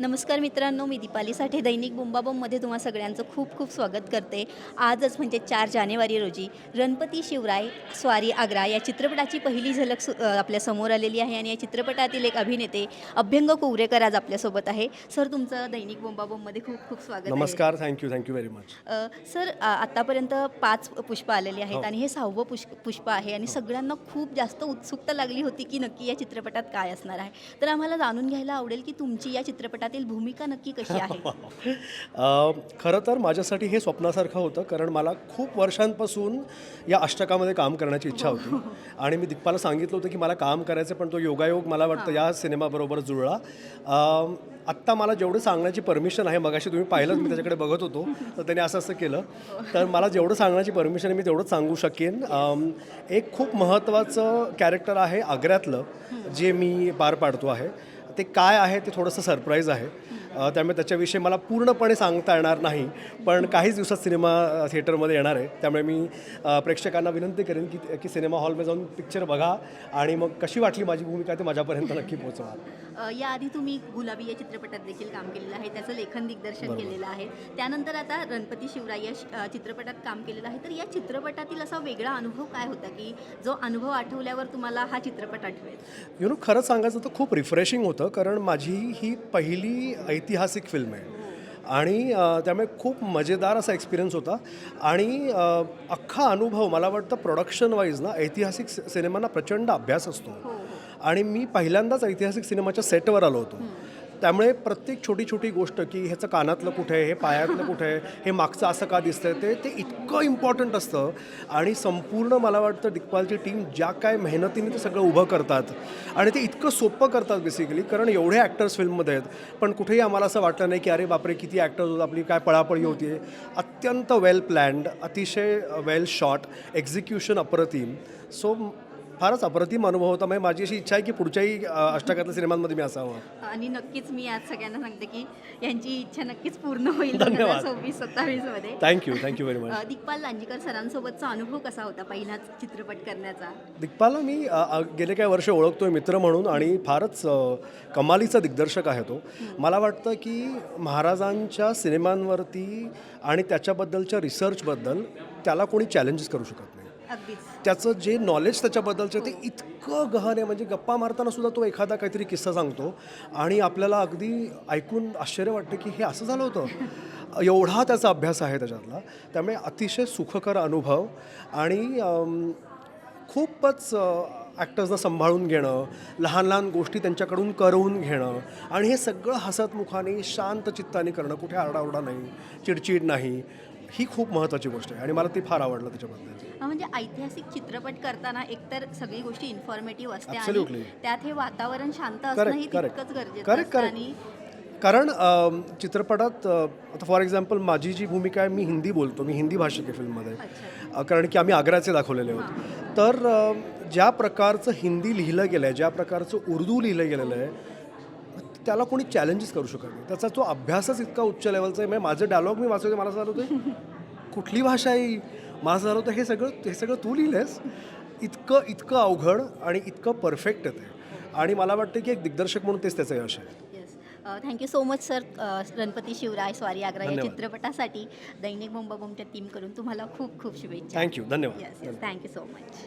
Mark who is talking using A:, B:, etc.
A: नमस्कार मित्रांनो, मी दीपाली साठे दैनिक बुंबाबोममध्ये तुम्हा सगळ्यांचं खूप खूप स्वागत करते. आजच म्हणजे 4 जानेवारी रोजी रणपती शिवराय स्वारी आग्रा या चित्रपटाची पहिली झलक आपल्या समोर आलेली आहे आणि या चित्रपटातील एक अभिनेते अभ्यंग कोवरेकर आज आपल्यासोबत आहे. सर, तुमचं दैनिक बुंबाबोममध्ये खूप खूप स्वागत आहे.
B: नमस्कार. Thank you very much.
A: सर, आत्तापर्यंत 5 पुष्प आलेली आहेत
B: हो.
A: आणि हे 6वं पुष्प आहे आणि सगळ्यांना खूप जास्त उत्सुकता लागली होती की नक्की या चित्रपटात काय असणार आहे. तर आम्हाला जाणून घ्यायला आवडेल की तुमची या चित्रपटातील भूमिका नक्की कशी आहे.
B: खरं तर माझ्यासाठी हे स्वप्नासारखं होतं, कारण मला खूप वर्षांपासून या अष्टकामध्ये काम करण्याची इच्छा होती आणि मी दिग्पाला सांगितलं होतं की मला काम करायचं, पण तो योगायोग मला वाटतं या सिनेमाबरोबर जुळला. आत्ता मला जेवढं सांगण्याची परमिशन आहे, मगाशी तुम्ही पाहिलं मी त्याच्याकडे बघत होतो, तर त्याने असं असं केलं, तर मला जेवढं सांगण्याची परमिशन आहे मी तेवढंच सांगू शकेन. एक खूप महत्त्वाचं कॅरेक्टर आहे आग्र्यातलं, जे मी पार पाडतो आहे. ते काय आहे ते थोडंसं सरप्राईज आहे, त्यामुळे त्याच्याविषयी मला पूर्णपणे सांगता येणार नाही, पण काहीच दिवसात सिनेमा थिएटरमध्ये येणार आहे. त्यामुळे मी प्रेक्षकांना विनंती करेन की सिनेमा हॉलमध्ये जाऊन पिक्चर बघा आणि मग कशी वाटली माझी भूमिका ते माझ्यापर्यंत नक्की पोहोचवा.
A: याआधी तुम्ही गुलाबी या चित्रपटात देखील काम केलेलं आहे, त्याचं लेखन दिग्दर्शन केलेलं आहे. त्यानंतर आता रणपती शिवराय या चित्रपटात काम केलेलं आहे. तर या चित्रपटातील असा वेगळा अनुभव काय होता की जो अनुभव आठवल्यावर तुम्हाला हा चित्रपट आठवेल?
B: खरं सांगायचं तर खूप रिफ्रेशिंग होतं, कारण माझी ही पहिली ऐतिहासिक फिल्म आहे आणि त्यामुळे खूप मजेदार असा एक्सपिरियन्स होता आणि अख्खा अनुभव मला वाटतं प्रोडक्शन वाईज ना ऐतिहासिक सिनेमांना प्रचंड अभ्यास असतो आणि मी पहिल्यांदाच ऐतिहासिक सिनेमाच्या सेटवर आलो होतो. त्यामुळे प्रत्येक छोटी छोटी गोष्ट की ह्याचं कानातलं कुठे आहे, हे पायातलं कुठे आहे, हे मागचं असं का दिसतंय, ते इतकं इम्पॉर्टंट असतं आणि संपूर्ण मला वाटतं दिग्पालची टीम ज्या काय मेहनतीने ते सगळं उभं करतात आणि ते इतकं सोपं करतात बेसिकली, कारण एवढे ॲक्टर्स फिल्ममध्ये आहेत, पण कुठेही आम्हाला असं वाटलं नाही की अरे बापरे किती ॲक्टर्स होत, आपली काय पळापळी होती. अत्यंत वेल प्लॅन्ड, अतिशय वेल शॉट, एक्झिक्युशन अप्रतिम. सो फारच अप्रतिम अनुभव होता. म्हणजे माझी अशी इच्छा आहे की पुढच्याही अष्टकातल्या सिनेमांमध्ये मी असावं.
A: आणि नक्कीच मी आज सगळ्यांना सांगते की यांची इच्छा नक्कीच पूर्ण होईल
B: धन्यवाद.
A: 2026-27 मध्ये.
B: Thank you very much.
A: Digpal Lanjekar सरांसोबतचा अनुभव कसा होता पहिलाच चित्रपट करण्याचा?
B: दिग्पालला मी गेले काही वर्ष ओळखतोय मित्र म्हणून आणि फारच कमालीचा दिग्दर्शक आहे तो. मला वाटतं की महाराजांच्या सिनेमांवरती आणि त्याच्याबद्दलच्या रिसर्चबद्दल त्याला कोणी चॅलेंजेस करू शकत नाही.
A: अगदीच.
B: त्याचं जे नॉलेज त्याच्याबद्दलचं ते इतकं गहन आहे, म्हणजे गप्पा मारताना सुद्धा तो एखादा काहीतरी किस्सा सांगतो आणि आपल्याला अगदी ऐकून आश्चर्य वाटतं की हे असं झालं होतं. एवढा त्याचा अभ्यास आहे त्याच्यातला. त्यामुळे अतिशय सुखकर अनुभव आणि खूपच ॲक्टर्सना सांभाळून घेणं, लहान लहान गोष्टी त्यांच्याकडून करवून घेणं आणि हे सगळं हसतमुखाने शांत चित्ताने करणं, कुठे आरडाओरडा नाही, चिडचिड नाही, ही खूप महत्त्वाची गोष्ट आहे आणि मला ती फार आवडलं त्याच्याबद्दल.
A: म्हणजे ऐतिहासिक चित्रपट करताना एकतर सगळी गोष्टी इन्फॉर्मेटिव्ह असते
B: Absolutely.
A: आणि त्यात हे वातावरण शांत असणंही
B: करेक्ट
A: तितकंच गरजेचं
B: करेक्ट
A: असतं. आणि
B: कारण चित्रपटात आता फॉर एक्झाम्पल माझी जी भूमिका आहे, मी हिंदी बोलतो, मी हिंदी भाषिक आहे फिल्ममध्ये. कारण की आम्ही आग्र्याचे दाखवलेले आहोत. तर ज्या प्रकारचं हिंदी लिहिलं गेलं आहे, ज्या प्रकारचं उर्दू लिहिलं गेलेलं आहे, त्याला कोणी चॅलेंजेस करू शकत नाही. त्याचा तो अभ्यासच इतका उच्च लेवलचा आहे. म्हणजे माझं डायलॉग मी वाचवते, मला असं झालं होतं कुठली भाषा आहे ही? मला असं झालं होतं हे सगळं तू लिहिलंस? इतकं अवघड आणि इतकं परफेक्ट आहे ते. आणि मला वाटतं की एक दिग्दर्शक म्हणून तेच त्याचं यश आहे.
A: Yes, thank you so much sir. Ranpati Shivrai Swari Agra या
B: धन्यवाद.
A: चित्रपटासाठी दैनिक बुंबाबोमच्या टीमकडून तुम्हाला खूप खूप शुभेच्छा.
B: थँक्यू. धन्यवाद.
A: Yes, thank you so much.